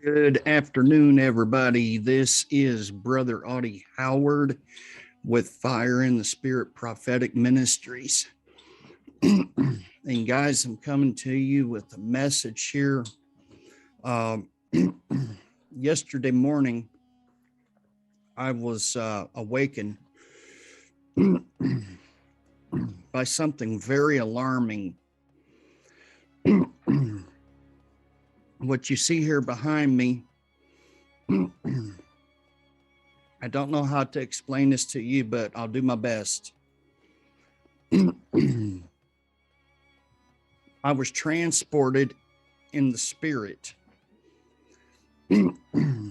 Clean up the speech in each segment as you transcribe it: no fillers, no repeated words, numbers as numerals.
Good afternoon, everybody. This is Brother Auty Howard with Fire in the Spirit Prophetic Ministries. And guys, I'm coming to you with a message here. Yesterday morning, I was awakened by something very alarming. What you see here behind me, I don't know how to explain this to you, but I'll do my best. I was transported in the spirit. And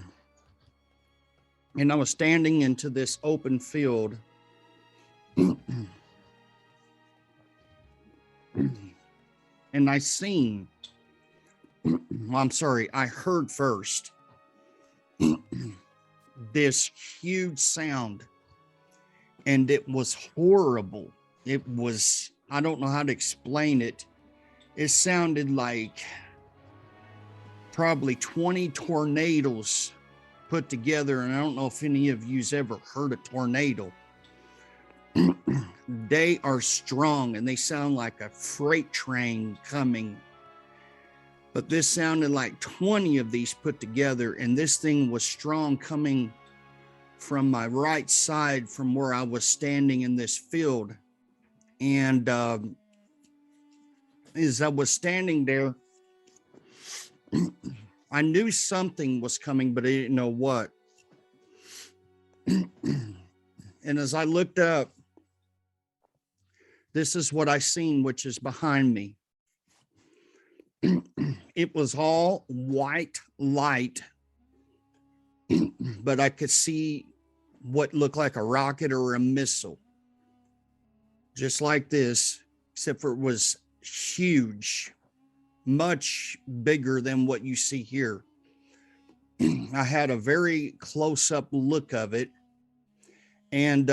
I was standing into this open field. And I seen, I heard first this huge sound, and it was horrible. It was, I don't know how to explain it. It sounded like probably 20 tornadoes put together. And I don't know if any of you's ever heard a tornado. They are strong and they sound like a freight train coming. But this sounded like 20 of these put together, and this thing was strong coming from my right side from where I was standing in this field. And as I was standing there, I knew something was coming, but I didn't know what. And as I looked up, this is what I seen, which is behind me. It was all white light, but I could see what looked like a rocket or a missile, just like this, except for it was huge, much bigger than what you see here. I had a very close-up look of it, and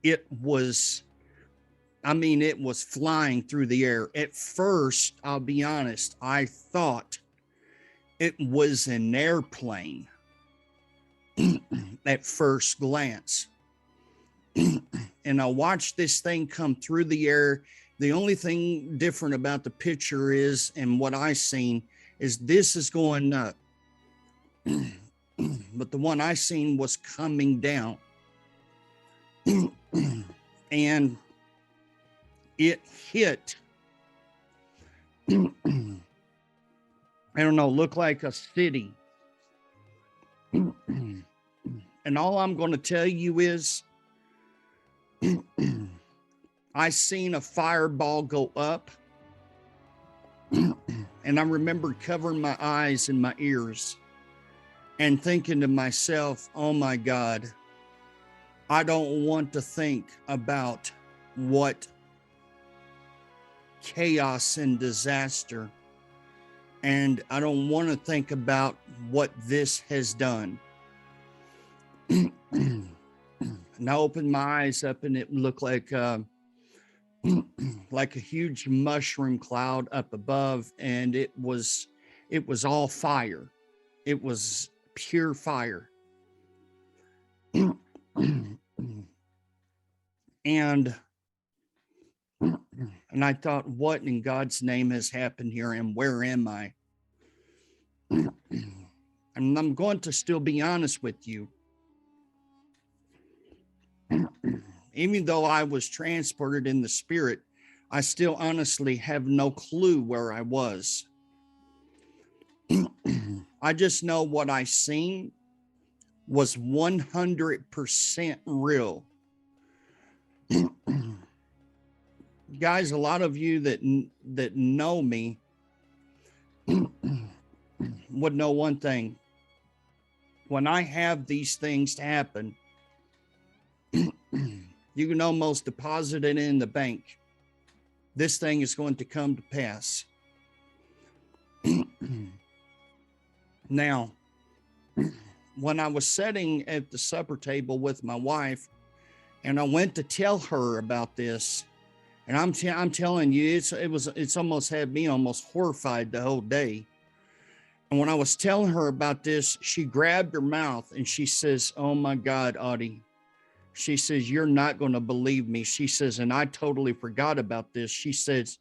it was flying through the air. At first, I'll be honest, I thought it was an airplane at first glance. And I watched this thing come through the air. The only thing different about the picture is, and what I seen, is this is going up. But the one I seen was coming down. And it hit, I don't know, looked like a city. And all I'm going to tell you is, I seen a fireball go up. And I remember covering my eyes and my ears and thinking to myself, oh my God, I don't want to think about what chaos and disaster, and I don't want to think about what this has done. And I opened my eyes up, and it looked like a huge mushroom cloud up above, and it was all fire. It was pure fire. And I thought, what in God's name has happened here, and where am I? And I'm going to still be honest with you. Even though I was transported in the spirit, I still honestly have no clue where I was. I just know what I seen was 100% real. Guys, a lot of you that know me would know one thing. When I have these things happen, you can almost deposit it in the bank. This thing is going to come to pass. Now, when I was sitting at the supper table with my wife, and I went to tell her about this, and I'm telling you, it's almost had me almost horrified the whole day. And when I was telling her about this, she grabbed her mouth and she says, "Oh my God, Auty." She says, "You're not going to believe me." She says, "And I totally forgot about this." She says,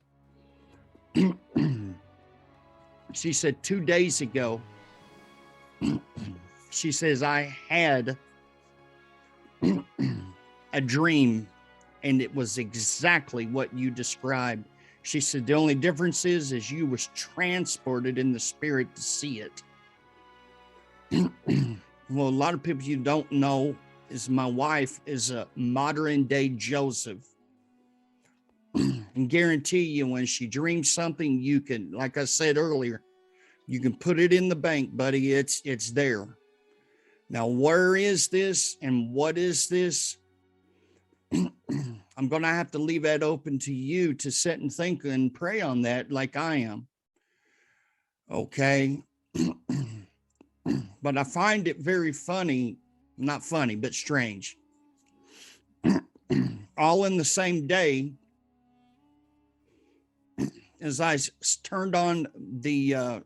she said 2 days ago, she says, I had a dream and it was exactly what you described. She said, the only difference is you was transported in the spirit to see it. Well, a lot of people you don't know is my wife is a modern day Joseph. And guarantee you when she dreams something, you can, like I said earlier, you can put it in the bank, buddy. It's there. Now, where is this and what is this? I'm going to have to leave that open to you to sit and think and pray on that like I am. Okay. But I find it very funny, not funny, but strange. All in the same day, as I turned on the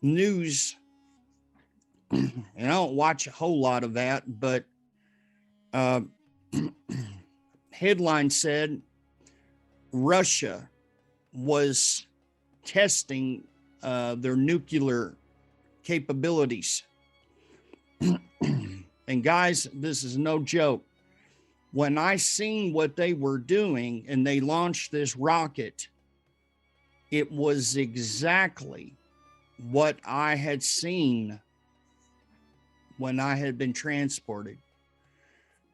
news, and I don't watch a whole lot of that, but headline said Russia was testing their nuclear capabilities. And guys, this is no joke. When I seen what they were doing and they launched this rocket, it was exactly what I had seen when I had been transported.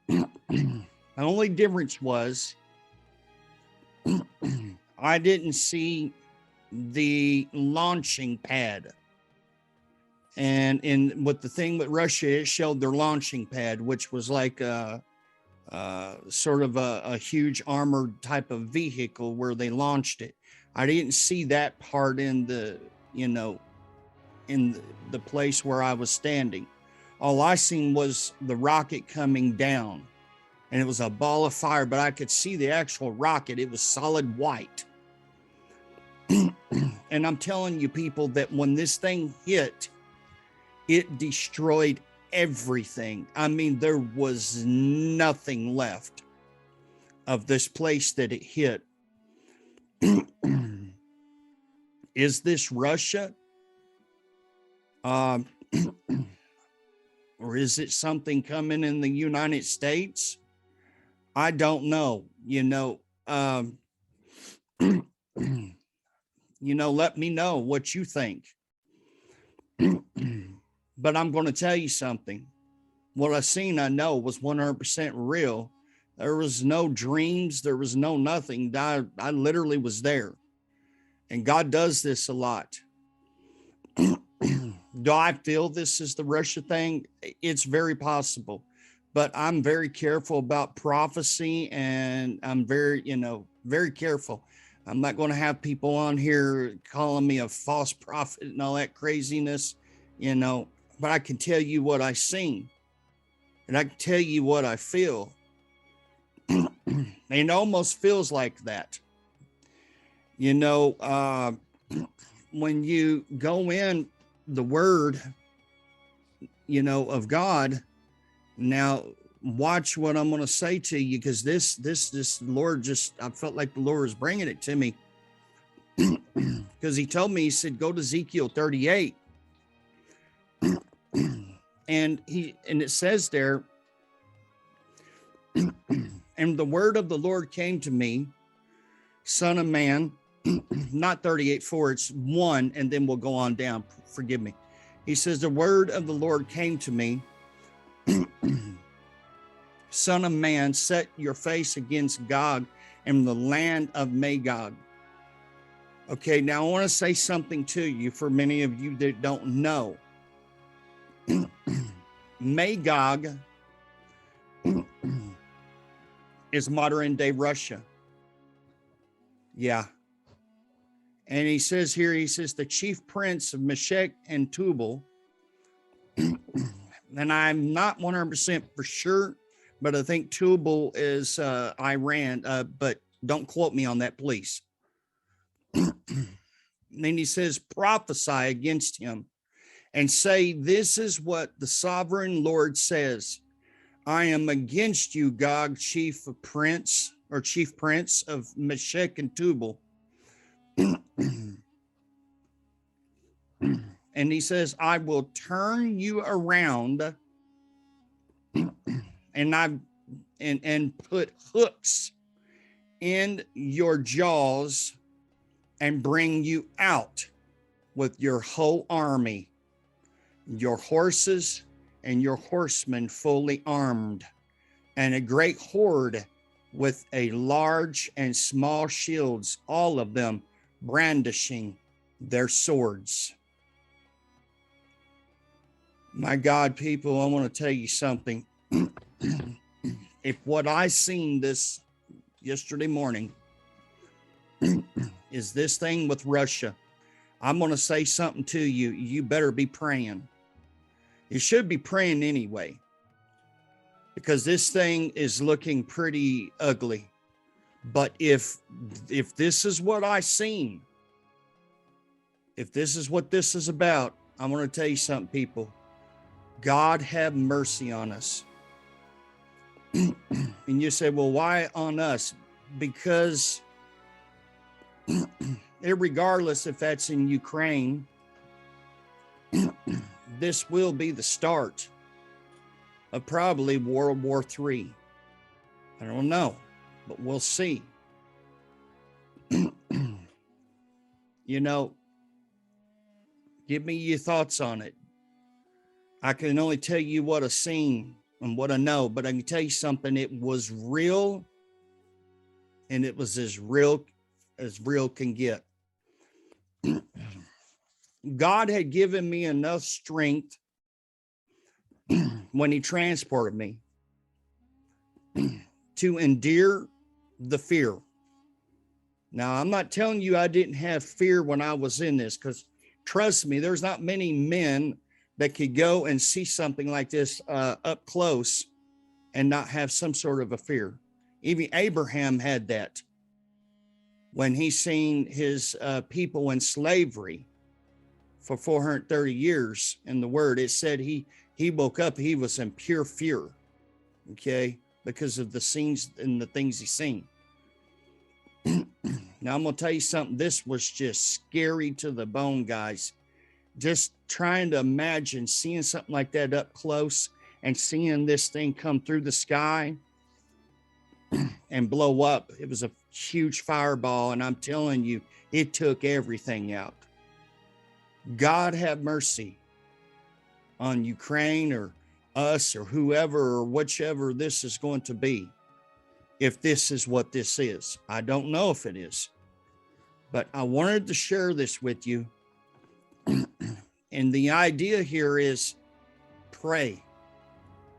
The only difference was I didn't see the launching pad. And with the thing with Russia, it showed their launching pad, which was like sort of a huge armored type of vehicle where they launched it. I didn't see that part in the, in the place where I was standing. All I seen was the rocket coming down, and it was a ball of fire, but I could see the actual rocket. It was solid white. And I'm telling you, people, that when this thing hit, it destroyed everything. I mean, there was nothing left of this place that it hit. Is this Russia? Or is it something coming in the United States? I don't know. Let me know what you think. But I'm going to tell you something. What I seen, I know, was 100% real. There was no dreams. There was no nothing. I literally was there. And God does this a lot. Do I feel this is the Russia thing? It's very possible. But I'm very careful about prophecy, and I'm very, very careful. I'm not going to have people on here calling me a false prophet and all that craziness, but I can tell you what I seen, and I can tell you what I feel. It almost feels like that. When you go in the word, of God, now watch what I'm going to say to you, because this Lord I felt like the Lord was bringing it to me, because he told me, he said, go to Ezekiel 38. And it says there, and the word of the Lord came to me, son of man, not 38:4, it's 1, and then we'll go on down. Forgive me. He says, the word of the Lord came to me, son of man, set your face against Gog and the land of Magog. Okay, now I want to say something to you for many of you that don't know. Magog is modern day Russia. Yeah. And he says here, the chief prince of Meshech and Tubal. And I'm not 100% for sure, but I think Tubal is Iran, but don't quote me on that, please. then he says, prophesy against him and say, this is what the sovereign Lord says. I am against you, Gog, chief prince of Meshech and Tubal. And he says, I will turn you around and put hooks in your jaws and bring you out with your whole army, your horses and your horsemen fully armed, and a great horde with a large and small shields, all of them brandishing their swords. My God, people, I want to tell you something. If what I seen this yesterday morning is this thing with Russia, I'm going to say something to you. You better be praying. You should be praying anyway, because this thing is looking pretty ugly. But if this is what I seen, if this is what this is about, I'm going to tell you something, people. God have mercy on us. And you say, well, why on us? Because regardless if that's in Ukraine, this will be the start of probably World War III. I don't know, but we'll see. You know, give me your thoughts on it. I can only tell you what I've seen and what I know, but I can tell you something. It was real, and it was as real can get. God had given me enough strength when he transported me to endure the fear. Now, I'm not telling you I didn't have fear when I was in this, because trust me, there's not many men that could go and see something like this up close and not have some sort of a fear. Even Abraham had that when he seen his people in slavery for 430 years. In the word, it said he woke up, he was in pure fear, okay, because of the scenes and the things he seen. Now, I'm going to tell you something. This was just scary to the bone, guys. Just trying to imagine seeing something like that up close and seeing this thing come through the sky and blow up. It was a huge fireball, and I'm telling you, it took everything out. God have mercy on Ukraine or us or whoever or whichever this is going to be. If this is what this is, I don't know if it is, but I wanted to share this with you. And the idea here is pray,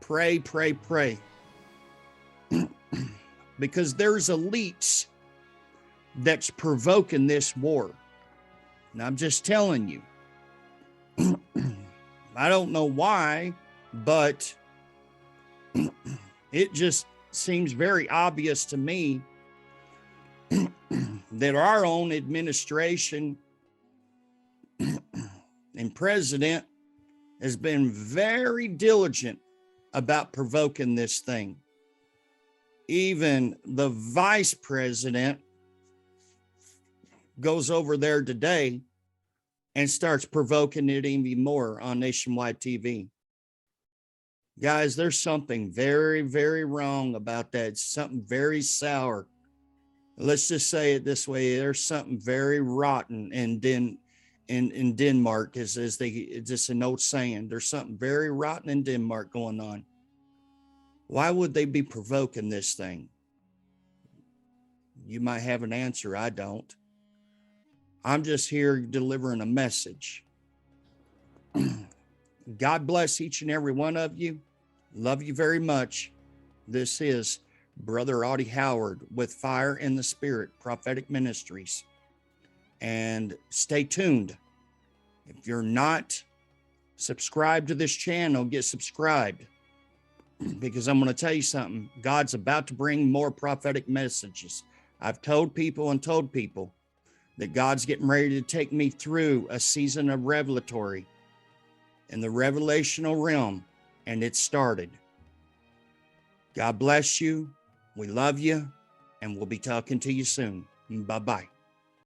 pray, pray, pray. Because there's elites that's provoking this war. And I'm just telling you, I don't know why, but it just seems very obvious to me that our own administration and president has been very diligent about provoking this thing. Even the vice president goes over there today and starts provoking it even more on nationwide TV. Guys, there's something very, very wrong about that. It's something very sour. Let's just say it this way. There's something very rotten in Denmark, as it's just an old saying. There's something very rotten in Denmark going on. Why would they be provoking this thing? You might have an answer. I don't. I'm just here delivering a message. God bless each and every one of you. Love you very much. This is Brother Auty Howard with Fire in the Spirit Prophetic Ministries. And stay tuned. If you're not subscribed to this channel, get subscribed. Because I'm going to tell you something. God's about to bring more prophetic messages. I've told people and told people. that God's getting ready to take me through a season of revelatory in the revelational realm, and it started. God bless you. We love you, and we'll be talking to you soon. Bye-bye.